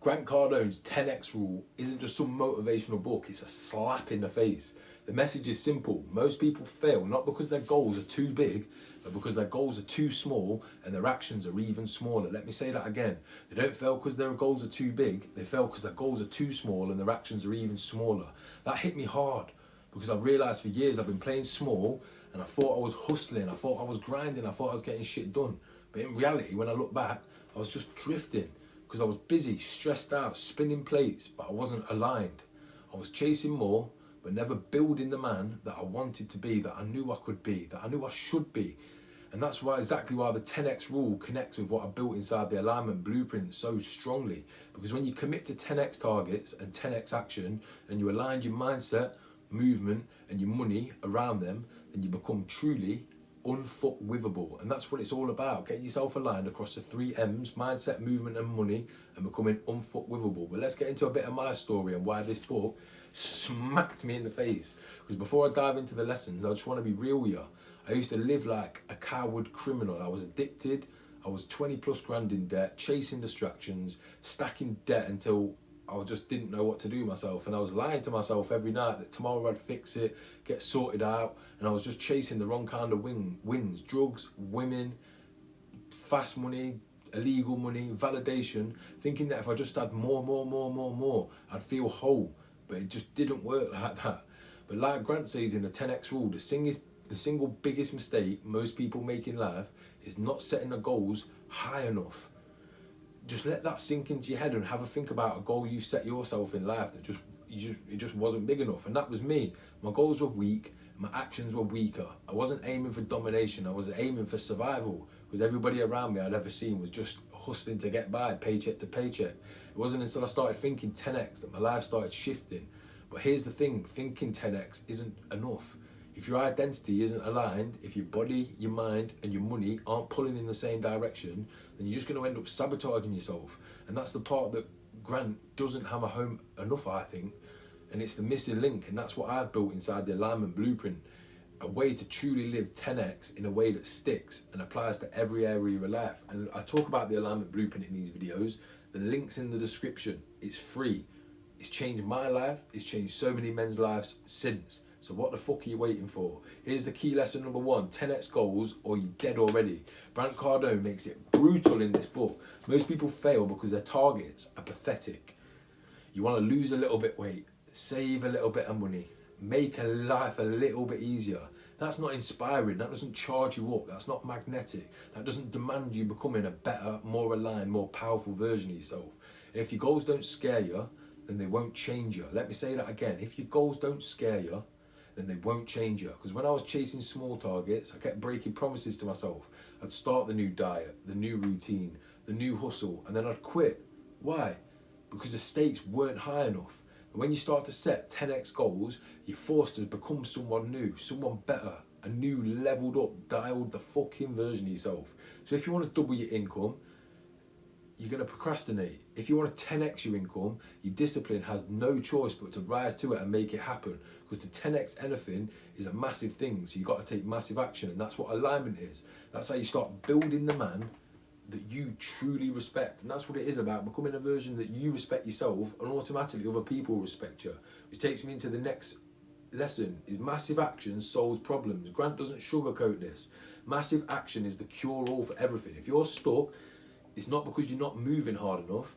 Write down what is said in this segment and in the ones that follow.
Grant Cardone's 10x rule isn't just some motivational book, it's a slap in the face. The message is simple. Most people fail not because their goals are too big, but because their goals are too small and their actions are even smaller. Let me say that again. They don't fail because their goals are too big, they fail because their goals are too small and their actions are even smaller. That hit me hard because I've realised for years I've been playing small and I thought I was hustling, I thought I was grinding, I thought I was getting shit done. But in reality, when I look back, I was just drifting because I was busy, stressed out, spinning plates, but I wasn't aligned. I was chasing more, but never building the man that I wanted to be, that I knew I could be, that I knew I should be. And that's exactly why the 10x rule connects with what I built inside the alignment blueprint so strongly. Because when you commit to 10x targets and 10x action, and you align your mindset, movement, and your money around them, then you become truly unfuckwithable. And that's what it's all about, getting yourself aligned across the 3 M's, mindset, movement and money, and becoming unfuckwithable. But let's get into a bit of my story and why this book smacked me in the face. Because before I dive into the lessons, I just want to be real with you. I used to live like a coward criminal. I was addicted, I was 20 plus grand in debt, chasing distractions, stacking debt until I just didn't know what to do myself, and I was lying to myself every night that tomorrow I'd fix it, get sorted out, and I was just chasing the wrong kind of wins, drugs, women, fast money, illegal money, validation, thinking that if I just had more, I'd feel whole, but it just didn't work like that. But like Grant says in the 10x rule, the single biggest mistake most people make in life is not setting the goals high enough. Just let that sink into your head and have a think about a goal you set yourself in life that it just wasn't big enough. And that was me. My goals were weak, my actions were weaker. I wasn't aiming for domination, I was aiming for survival, because everybody around me I'd ever seen was just hustling to get by, paycheck to paycheck. It wasn't until I started thinking 10x that my life started shifting. But here's the thing, thinking 10x isn't enough. If your identity isn't aligned, if your body, your mind and your money aren't pulling in the same direction, then you're just going to end up sabotaging yourself. And that's the part that Grant doesn't hammer home enough, I think. And it's the missing link. And that's what I've built inside the alignment blueprint. A way to truly live 10x in a way that sticks and applies to every area of your life. And I talk about the alignment blueprint in these videos. The link's in the description. It's free. It's changed my life. It's changed so many men's lives since. So what the fuck are you waiting for? Here's the key lesson number 1, 10x goals or you're dead already. Grant Cardone makes it brutal in this book. Most people fail because their targets are pathetic. You want to lose a little bit weight, save a little bit of money, make a life a little bit easier. That's not inspiring, that doesn't charge you up, that's not magnetic, that doesn't demand you becoming a better, more aligned, more powerful version of yourself. And if your goals don't scare you, then they won't change you. Let me say that again. If your goals don't scare you, then they won't change you. Because when I was chasing small targets, I kept breaking promises to myself. I'd start the new diet, the new routine, the new hustle, and then I'd quit. Why? Because the stakes weren't high enough. And when you start to set 10x goals, you're forced to become someone new, someone better, a new leveled up, dialed the fucking version of yourself. So if you want to double your income, you're going to procrastinate. If you want to 10x your income, your discipline has no choice but to rise to it and make it happen. Because to 10x anything is a massive thing, so you've got to take massive action, and that's what alignment is. That's how you start building the man that you truly respect. And that's what it is about, becoming a version that you respect yourself, and automatically other people respect you. Which takes me into the next lesson, is massive action solves problems. Grant doesn't sugarcoat this. Massive action is the cure-all for everything. If you're stuck, it's not because you're not moving hard enough.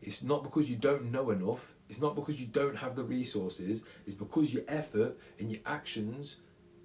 It's not because you don't know enough. It's not because you don't have the resources. It's because your effort and your actions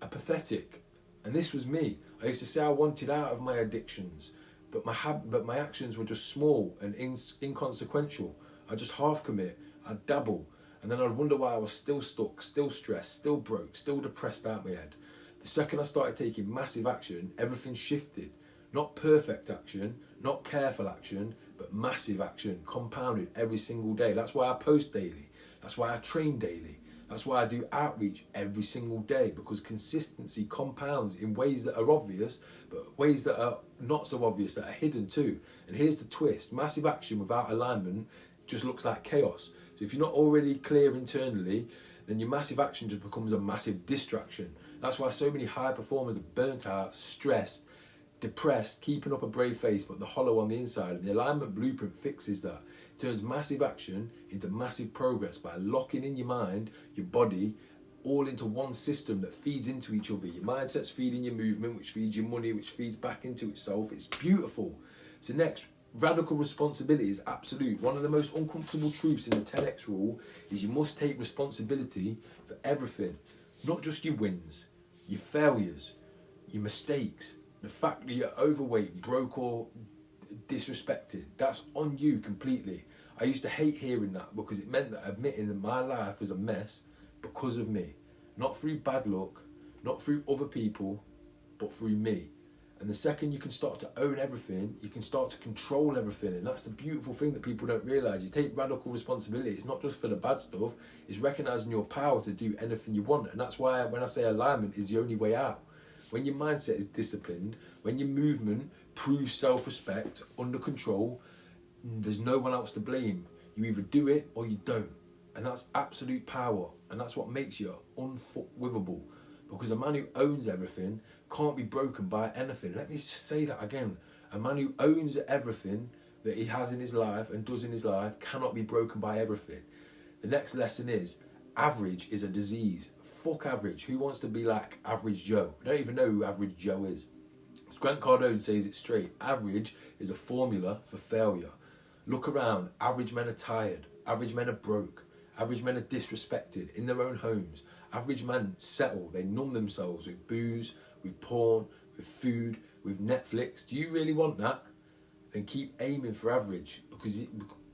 are pathetic. And this was me. I used to say I wanted out of my addictions, but my actions were just small and inconsequential. I just half commit. I'd dabble. And then I'd wonder why I was still stuck, still stressed, still broke, still depressed out my head. The second I started taking massive action, everything shifted. Not perfect action, not careful action, but massive action, compounded every single day. That's why I post daily. That's why I train daily. That's why I do outreach every single day, because consistency compounds in ways that are obvious, but ways that are not so obvious, that are hidden too. And here's the twist. Massive action without alignment just looks like chaos. So if you're not already clear internally, then your massive action just becomes a massive distraction. That's why so many high performers are burnt out, stressed, depressed, keeping up a brave face, but the hollow on the inside. And the alignment blueprint fixes that. It turns massive action into massive progress by locking in your mind, your body, all into one system that feeds into each other. Your mindset's feeding your movement, which feeds your money, which feeds back into itself. It's beautiful. So next, radical responsibility is absolute. One of the most uncomfortable truths in the 10x rule is you must take responsibility for everything. Not just your wins, your failures, your mistakes, the fact that you're overweight, broke or disrespected. That's on you completely. I used to hate hearing that because it meant that admitting that my life was a mess because of me. Not through bad luck, not through other people, but through me. And the second you can start to own everything, you can start to control everything. And that's the beautiful thing that people don't realise. You take radical responsibility. It's not just for the bad stuff. It's recognising your power to do anything you want. And that's why when I say alignment is the only way out. When your mindset is disciplined, when your movement proves self-respect, under control, there's no one else to blame. You either do it or you don't. And that's absolute power. And that's what makes you unfuckwithable. Because a man who owns everything can't be broken by anything. Let me just say that again. A man who owns everything that he has in his life and does in his life cannot be broken by everything. The next lesson is, average is a disease. Fuck average. Who wants to be like Average Joe? I don't even know who Average Joe is. Grant Cardone says it straight. Average is a formula for failure. Look around. Average men are tired. Average men are broke. Average men are disrespected in their own homes. Average men settle. They numb themselves with booze, with porn, with food, with Netflix. Do you really want that? Then keep aiming for average. Because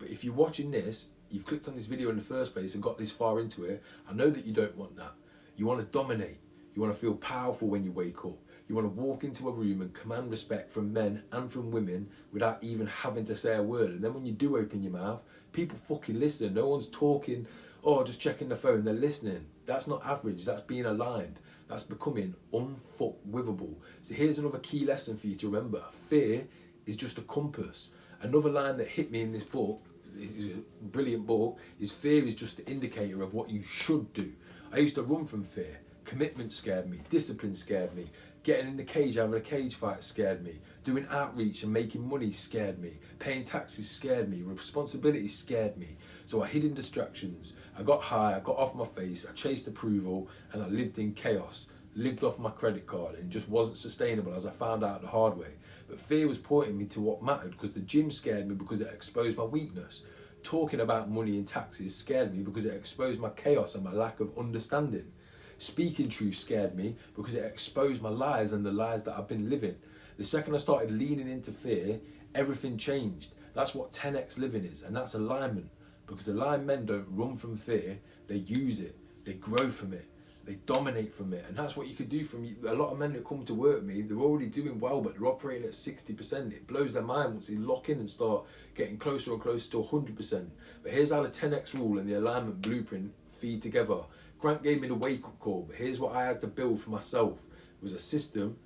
if you're watching this, you've clicked on this video in the first place and got this far into it. I know that you don't want that. You want to dominate. You want to feel powerful when you wake up. You want to walk into a room and command respect from men and from women without even having to say a word. And then when you do open your mouth, people fucking listen. No one's talking, oh, just checking the phone. They're listening. That's not average. That's being aligned. That's becoming unfuckwithable. So here's another key lesson for you to remember. Fear is just a compass. Another line that hit me in this book, is a brilliant book, is fear is just the indicator of what you should do. I used to run from fear. Commitment scared me. Discipline scared me. Getting in the cage, having a cage fight scared me. Doing outreach and making money scared me. Paying taxes scared me. Responsibility scared me. So I hid in distractions. I got high, I got off my face, I chased approval, and I lived in chaos. Lived off my credit card, and it just wasn't sustainable, as I found out the hard way. But fear was pointing me to what mattered, because the gym scared me because it exposed my weakness. Talking about money and taxes scared me because it exposed my chaos and my lack of understanding. Speaking truth scared me because it exposed my lies and the lies that I've been living. The second I started leaning into fear, everything changed. That's what 10x living is, and that's alignment. Because aligned men don't run from fear, they use it, they grow from it, they dominate from it. And that's what you could do from a lot of men that come to work with me, they're already doing well, but they're operating at 60%. It blows their mind once they lock in and start getting closer and closer to 100%. But here's how the 10x rule and the alignment blueprint feed together. Grant gave me the wake-up call, but here's what I had to build for myself. It was a system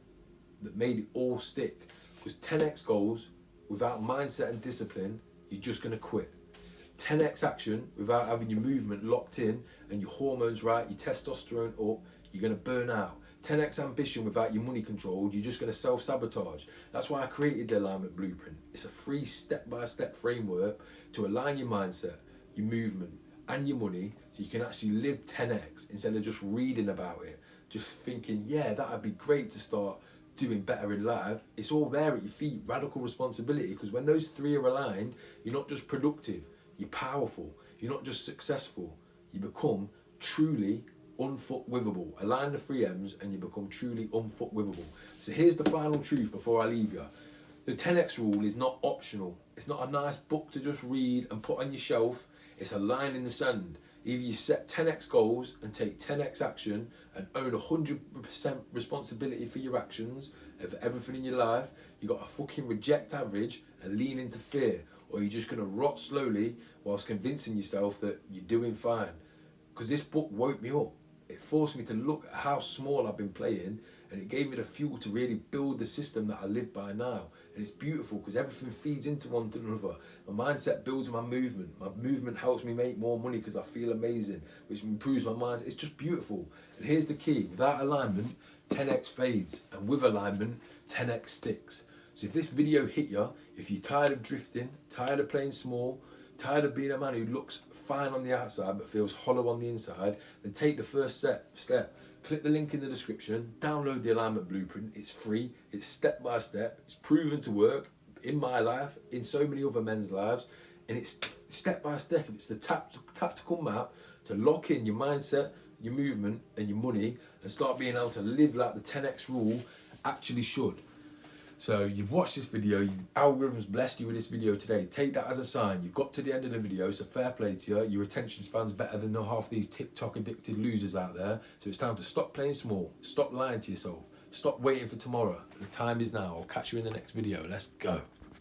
that made it all stick. Because 10x goals, without mindset and discipline, you're just going to quit. 10x action, without having your movement locked in and your hormones right, your testosterone up, you're going to burn out. 10x ambition without your money controlled, you're just going to self-sabotage. That's why I created the alignment blueprint. It's a free step-by-step framework to align your mindset, your movement, and your money, so you can actually live 10x instead of just reading about it, just thinking, yeah, that'd be great to start doing better in life. It's all there at your feet. Radical responsibility, because when those three are aligned, you're not just productive, you're powerful. You're not just successful, you become truly unfuckwithable. Align the 3 M's and you become truly unfuckwithable. So here's the final truth before I leave you. The 10x rule is not optional. It's not a nice book to just read and put on your shelf. It's a line in the sand. Either you set 10x goals and take 10x action and own 100% responsibility for your actions and for everything in your life. You got to fucking reject average and lean into fear, or you're just going to rot slowly whilst convincing yourself that you're doing fine. Because this book woke me up. It forced me to look at how small I've been playing, and it gave me the fuel to really build the system that I live by now. And it's beautiful because everything feeds into one another. My mindset builds my movement. My movement helps me make more money because I feel amazing, which improves my mind. It's just beautiful. And here's the key. Without alignment, 10x fades, and with alignment, 10x sticks. So if this video hit you, if you're tired of drifting, tired of playing small, tired of being a man who looks fine on the outside but feels hollow on the inside, then take the first step. Click the link in the description, download the alignment blueprint. It's free, it's step by step, it's proven to work in my life, in so many other men's lives, and it's step by step. It's the tactical map to lock in your mindset, your movement and your money, and start being able to live like the 10x rule actually should. So you've watched this video, algorithm's blessed you with this video today. Take that as a sign. You've got to the end of the video, so fair play to you. Your attention span's better than half these TikTok addicted losers out there. So it's time to stop playing small, stop lying to yourself, stop waiting for tomorrow. The time is now. I'll catch you in the next video. Let's go.